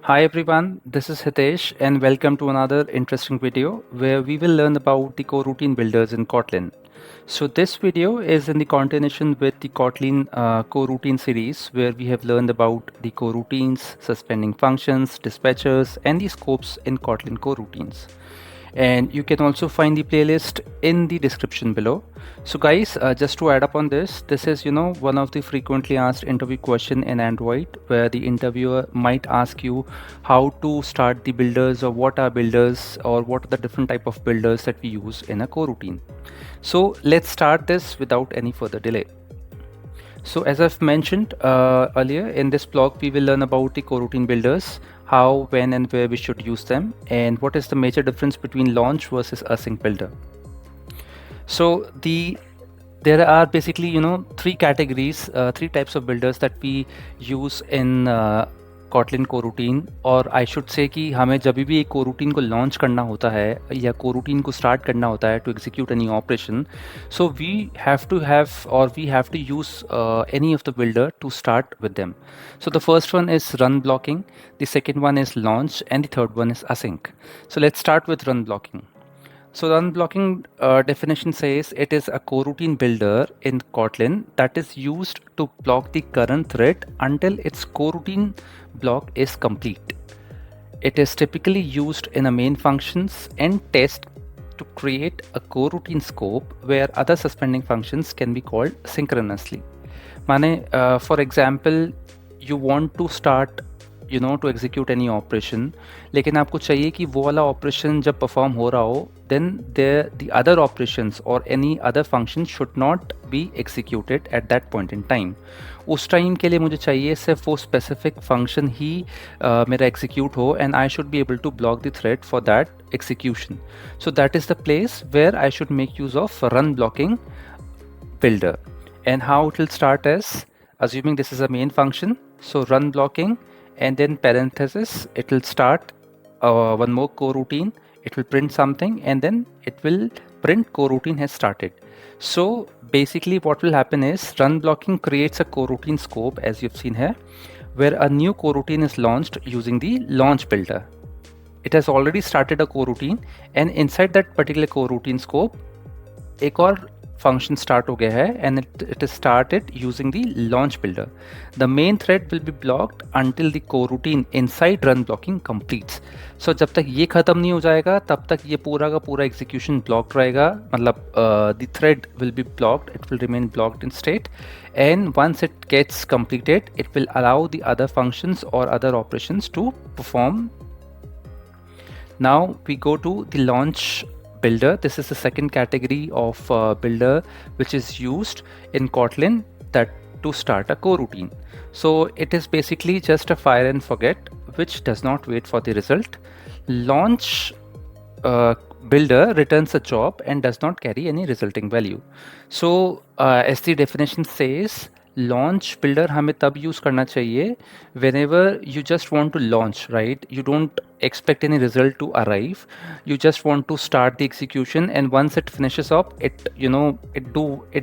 Hi everyone, this is Hitesh and welcome to another interesting video where we will learn about the coroutine builders in Kotlin. So this video is in the continuation with the Kotlin coroutine series where we have learned about the coroutines, suspending functions, dispatchers and the scopes in Kotlin coroutines. And you can also find the playlist in the description below. So guys, just to add up on this is one of the frequently asked interview question in Android where the interviewer might ask you how to start the builders or what are builders or what are the different type of builders that we use in a coroutine. So let's start this without any further delay. So as I've mentioned earlier in this blog, we will learn about the coroutine builders, how, when and where we should use them, and what is the major difference between launch versus async builder. So there are basically three categories, three types of builders that we use in Kotlin coroutine, और I should say कि हमें जब भी एक coroutine को launch करना होता है या coroutine को start करना होता है to execute any operation, so we have to use any of the builder to start with them. So the first one is run blocking, the second one is launch, and the third one is async. So let's start with run blocking. So run blocking definition says it is a coroutine builder in Kotlin that is used to block the current thread until its coroutine block is complete. It is typically used in a main functions and test to create a coroutine scope where other suspending functions can be called synchronously. माने for example, you want to start to execute any operation, लेकिन आपको चाहिए कि वो वाला operation जब perform हो रहा हो, then the other operations or any other function should not be executed at that point in time. उस टाइम के लिए मुझे चाहिए सिर्फ वो specific function ही मेरा execute हो and I should be able to block the thread for that execution. So that is the place where I should make use of run blocking builder. And how it will start is, assuming this is a main function, so run blocking and then parenthesis, it will start one more coroutine, it will print something and then it will print coroutine has started. So basically what will happen is run blocking creates a coroutine scope as you've seen here, where a new coroutine is launched using the launch builder. It has already started a coroutine and inside that particular coroutine scope एक और function start हो गया है and it is started using the launch builder. The main thread will be blocked until the coroutine inside run blocking completes. So जब तक ये खत्म नहीं हो जाएगा तब तक ये पूरा का पूरा execution blocked रहेगा, मतलब the thread will be blocked, it will remain blocked in state, and once it gets completed it will allow the other functions or other operations to perform. Now we go to the launch builder. This is the second category of builder which is used in Kotlin that to start a coroutine. So it is basically just a fire and forget which does not wait for the result. Launch builder returns a job and does not carry any resulting value. So as the definition says, launch builder हमें तब use करना चाहिए whenever you just want to launch, right? You don't expect any result to arrive, you just want to start the execution, and once it finishes up it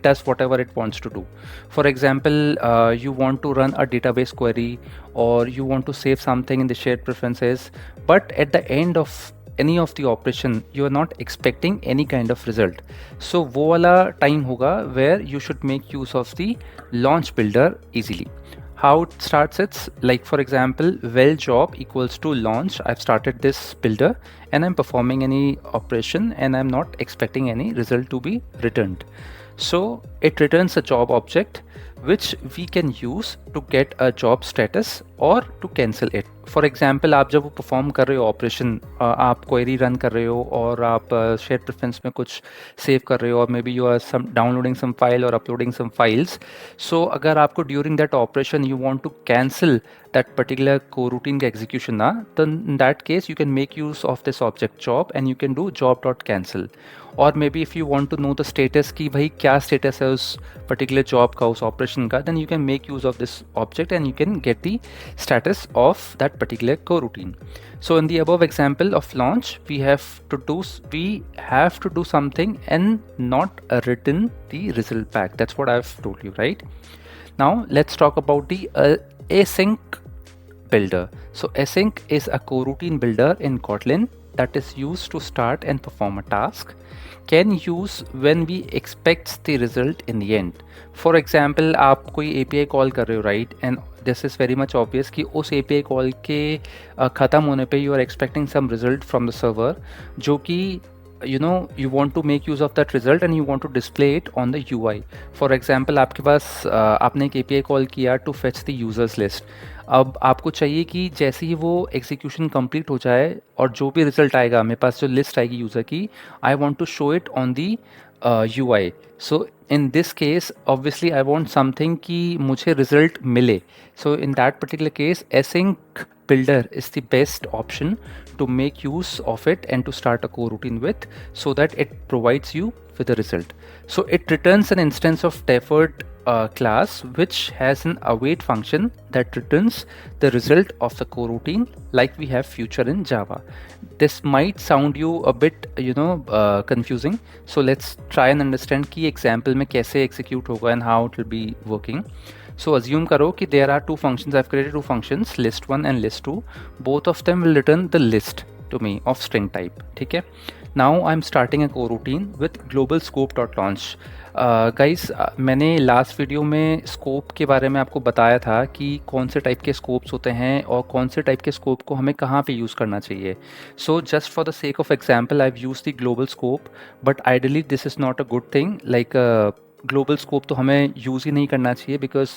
does whatever it wants to do. For example, you want to run a database query or you want to save something in the shared preferences, but at the end of any of the operation you are not expecting any kind of result. So वो वाला time होगा where you should make use of the launch builder easily. How it starts, it's like, for example, well job equals to launch. I've started this builder and I'm performing any operation and I'm not expecting any result to be returned. So it returns a job object which we can use to get a job status or to cancel it. For example, आप जब वो perform कर रहे हो operation, आप query run कर रहे हो और आप shared preference में कुछ save कर रहे हो, और maybe you are downloading some file or uploading some files. So अगर आपको during that operation you want to cancel that particular coroutine का execution ना, then in that case you can make use of this object job and you can do job.cancel. और maybe if you want to know the status कि भाई क्या status है उस particular job का, उस ऑपरेशन execution का, then you can make use of this object and you can get the status of that particular coroutine. So in the above example of launch, we have to do something and not return the result back. That's what I've told you, right? Now let's talk about the async builder. So async is a coroutine builder in Kotlin that is used to start and perform a task, can use when we expect the result in the end. For example, आप कोई API call कर रहे हो, right? And this is very much obvious कि उस API call के ख़त्म होने पे you are expecting some result from the server, जो कि you want to make use of that result and you want to display it on the UI. For example, आपके पास आपने एक API कॉल किया to fetch the users list. अब आपको चाहिए कि जैसे ही वो एग्जीक्यूशन कंप्लीट हो जाए और जो भी रिजल्ट आएगा मेरे पास, जो लिस्ट आएगी यूज़र की, I want to show it on the UI. So in this case obviously I want something कि मुझे result मिले. So in that particular case, async builder is the best option to make use of it and to start a coroutine with, so that it provides you with a result. So it returns an instance of deferred class which has an await function that returns the result of the coroutine, like we have future in Java. This might sound you a bit confusing, so let's try and understand कि example में कैसे execute होगा and how it will be working. So assume करो कि there are two functions. I've created two functions, list1 and list2. Both of them will return the list to me of string type. ठीक है. Now I'm starting a coroutine with global scope.launch. Guys मैंने last video में scope के बारे में आपको बताया था कि कौन से टाइप के स्कोप्स होते हैं और कौन से टाइप के स्कोप को हमें कहाँ पे यूज़ करना चाहिए. So just for the sake of example I have used the global scope, but ideally this is not a good thing. Like global scope तो हमें यूज़ ही नहीं करना चाहिए, because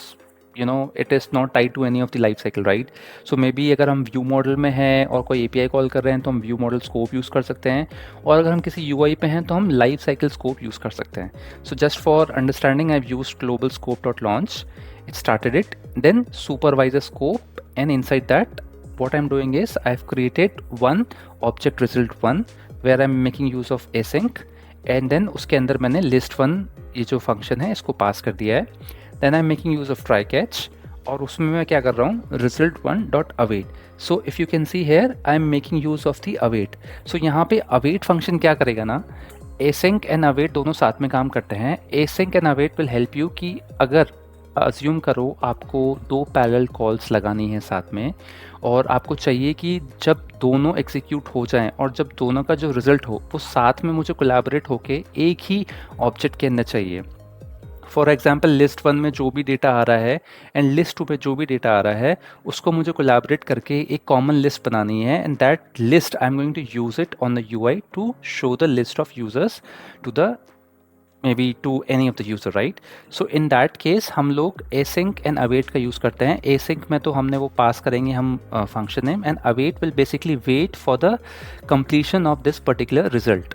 it is not tied to any of the life cycle, right? So maybe अगर हम view model में हैं और कोई API कॉल कर रहे हैं तो हम व्यू मॉडल स्कोप यूज़ कर सकते हैं, और अगर हम किसी UI पे हैं तो हम लाइफ साइकिल स्कोप यूज़ कर सकते हैं. So just for understanding I have used global scope dot launch. It started it, then supervisor scope, and inside that what I'm doing is I've created one object result1 where I'm making use of async, and then उसके अंदर मैंने list1 ये जो function है इसको पास कर दिया है. Then I'm making use of try catch, और उसमें मैं क्या कर रहा हूँ, result1.await. So if you can see here, I'm making use of the await. So यहाँ पे await फंक्शन क्या करेगा ना, async and await दोनों साथ में काम करते हैं. async and await will help you कि अगर अज्यूम करो आपको दो पैरेलल कॉल्स लगानी है साथ में, और आपको चाहिए कि जब दोनों एग्जीक्यूट हो जाएं और जब दोनों का जो रिज़ल्ट हो वो साथ में मुझे कोलैबोरेट होके एक ही ऑब्जेक्ट के अंदर चाहिए. फॉर एग्जाम्पल लिस्ट1 में जो भी डेटा आ रहा है एंड लिस्ट2 पे जो भी डेटा आ रहा है उसको मुझे कोलैबोरेट करके एक कॉमन लिस्ट बनानी है, and that list I am going to use it on the UI to show the list of users to the maybe to any of the user, right? So in that case हम लोग async and await का use करते हैं. async में तो हमने वो पास करेंगे हम function name, and await will basically wait for the completion of this particular result.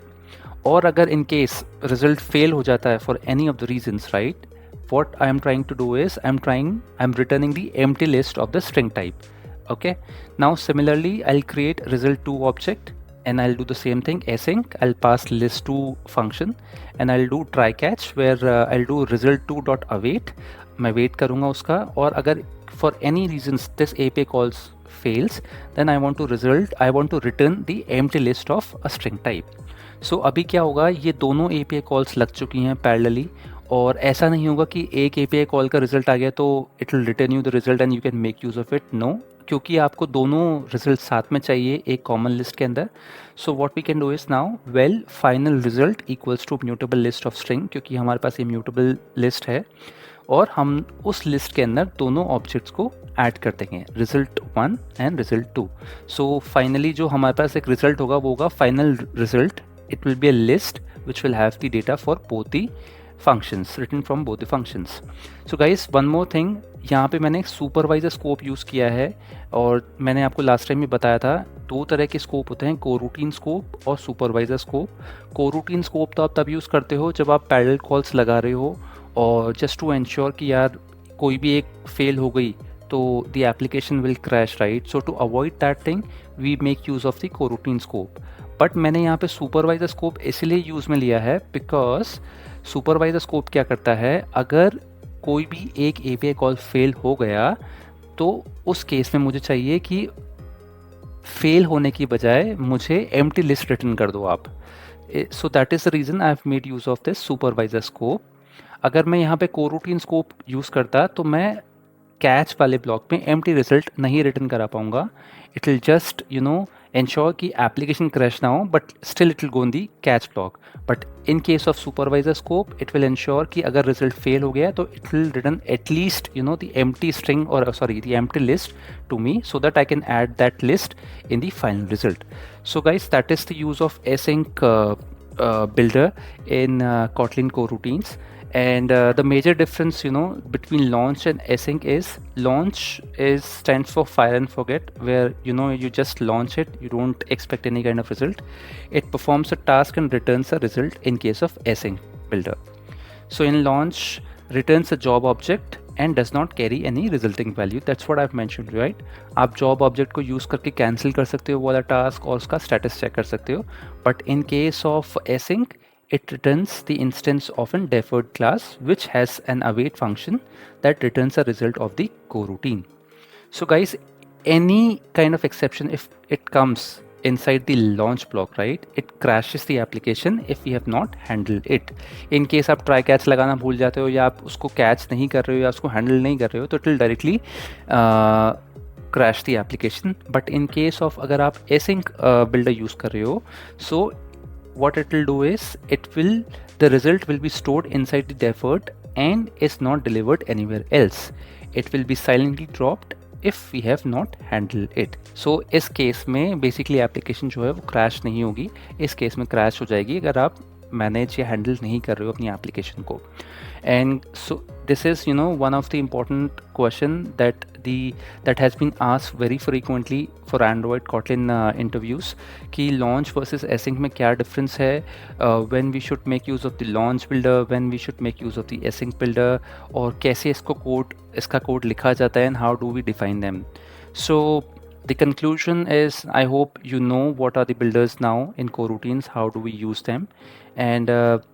और अगर in case result fail हो जाता है for any of the reasons, right, what I am trying to do is I'm returning the empty list of the string type. Okay, now similarly I'll create result2 object and I'll do the same thing, async. I'll pass list2 function and I'll do try catch where I'll do result2.await. मैं wait करूँगा उसका, और अगर for any reasons this API calls fails, then I want to return the empty list of a string type. So अभी क्या होगा, ये दोनों API calls लग चुकी हैं पैरेलली, और ऐसा नहीं होगा कि एक API कॉल का रिजल्ट आ गया तो it will return you the result and you can make use of it. No, क्योंकि आपको दोनों रिजल्ट साथ में चाहिए एक कॉमन लिस्ट के अंदर. So what we can do is now, well final result equals to mutable list of string, क्योंकि हमारे पास ये म्यूटेबल लिस्ट है, और हम उस लिस्ट के अंदर दोनों ऑब्जेक्ट्स को ऐड कर देंगे, result1 and result2. So finally जो हमारे पास एक रिजल्ट होगा वो होगा final result. It will be a list which will have the data for both the functions, written from both the functions. So guys, one more thing, यहाँ पे मैंने supervisor scope use किया है, और मैंने आपको लास्ट टाइम भी बताया था दो तरह के स्कोप होते हैं, कोरूटीन स्कोप और सुपरवाइजर स्कोप. कोरूटीन स्कोप तो आप तब यूज़ करते हो जब आप पैरेलल कॉल्स लगा रहे हो, और जस्ट टू एंश्योर कि यार कोई भी एक फेल हो गई तो the application will crash, right? So to avoid that thing we make use of the coroutine scope. But मैंने यहाँ पे सुपरवाइजर स्कोप इसलिए यूज़ में लिया है बिकॉज सुपरवाइजर स्कोप क्या करता है, अगर कोई भी एक API कॉल फेल हो गया तो उस केस में मुझे चाहिए कि फेल होने की बजाय मुझे एम्प्टी लिस्ट रिटर्न कर दो आप। So that is the reason I have made use of this supervisor scope. अगर मैं यहाँ पे कोरूटीन स्कोप यूज़ करता तो मैं कैच वाले ब्लॉक में एम्प्टी रिजल्ट नहीं रिटर्न करा पाऊंगा। इट विल जस्ट ensure कि एप्लीकेशन क्रैश ना हो, but still it will go in the catch block. But in case of supervisor scope it will ensure कि अगर रिजल्ट फेल हो गया तो it will return at least the empty string और the empty list to me so that I can add that list in the final result. So guys, that is the use of async builder in Kotlin coroutines. And the major difference between launch and async is launch stands for fire and forget, where you just launch it, you don't expect any kind of result. It performs a task and returns a result in case of async builder. So in launch returns a job object and does not carry any resulting value. That's what I've mentioned, right? आप job object को use करके cancel कर सकते हो वाला task और उसका status check कर सकते हो. But in case of async, it returns the instance of a deferred class which has an await function that returns a result of the coroutine. So guys, any kind of exception, if it comes inside the launch block, right, it crashes the application if we have not handled it. In case आप try catch लगाना भूल जाते हो या आप उसको catch नहीं कर रहे हो या उसको handle नहीं कर रहे हो तो it will directly crash the application. But in case of अगर आप async builder use कर रहे हो, so what it will do is the result will be stored inside the deferred and is not delivered anywhere else. It will be silently dropped if we have not handled it. So इस case में basically application जो है वो crash नहीं होगी, इस case में crash हो जाएगी अगर आप मैनेज या हैंडल नहीं कर रहे हो अपनी एप्लीकेशन को. And so this is one of the important question that has been asked very frequently for Android Kotlin interviews कि launch versus async में क्या difference है, when we should make use of the launch builder, when we should make use of the async builder, और कैसे इसका code लिखा जाता है and how do we define them. So the conclusion is, I hope you know what are the builders now in coroutines, how do we use them. And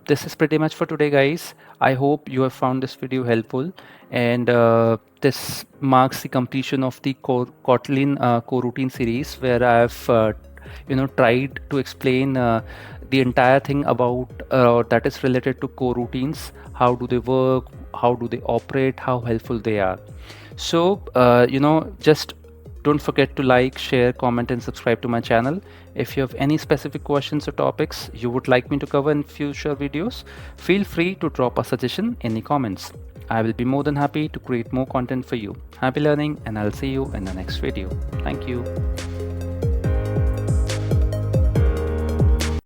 this is pretty much for today, guys. I hope you have found this video helpful, and this marks the completion of the Kotlin coroutine series, where I have tried to explain the entire thing about that is related to coroutines. How do they work, how do they operate, how helpful they are. So just don't forget to like, share, comment and subscribe to my channel. If you have any specific questions or topics you would like me to cover in future videos, feel free to drop a suggestion in the comments. I will be more than happy to create more content for you. Happy learning, and I'll see you in the next video. Thank you.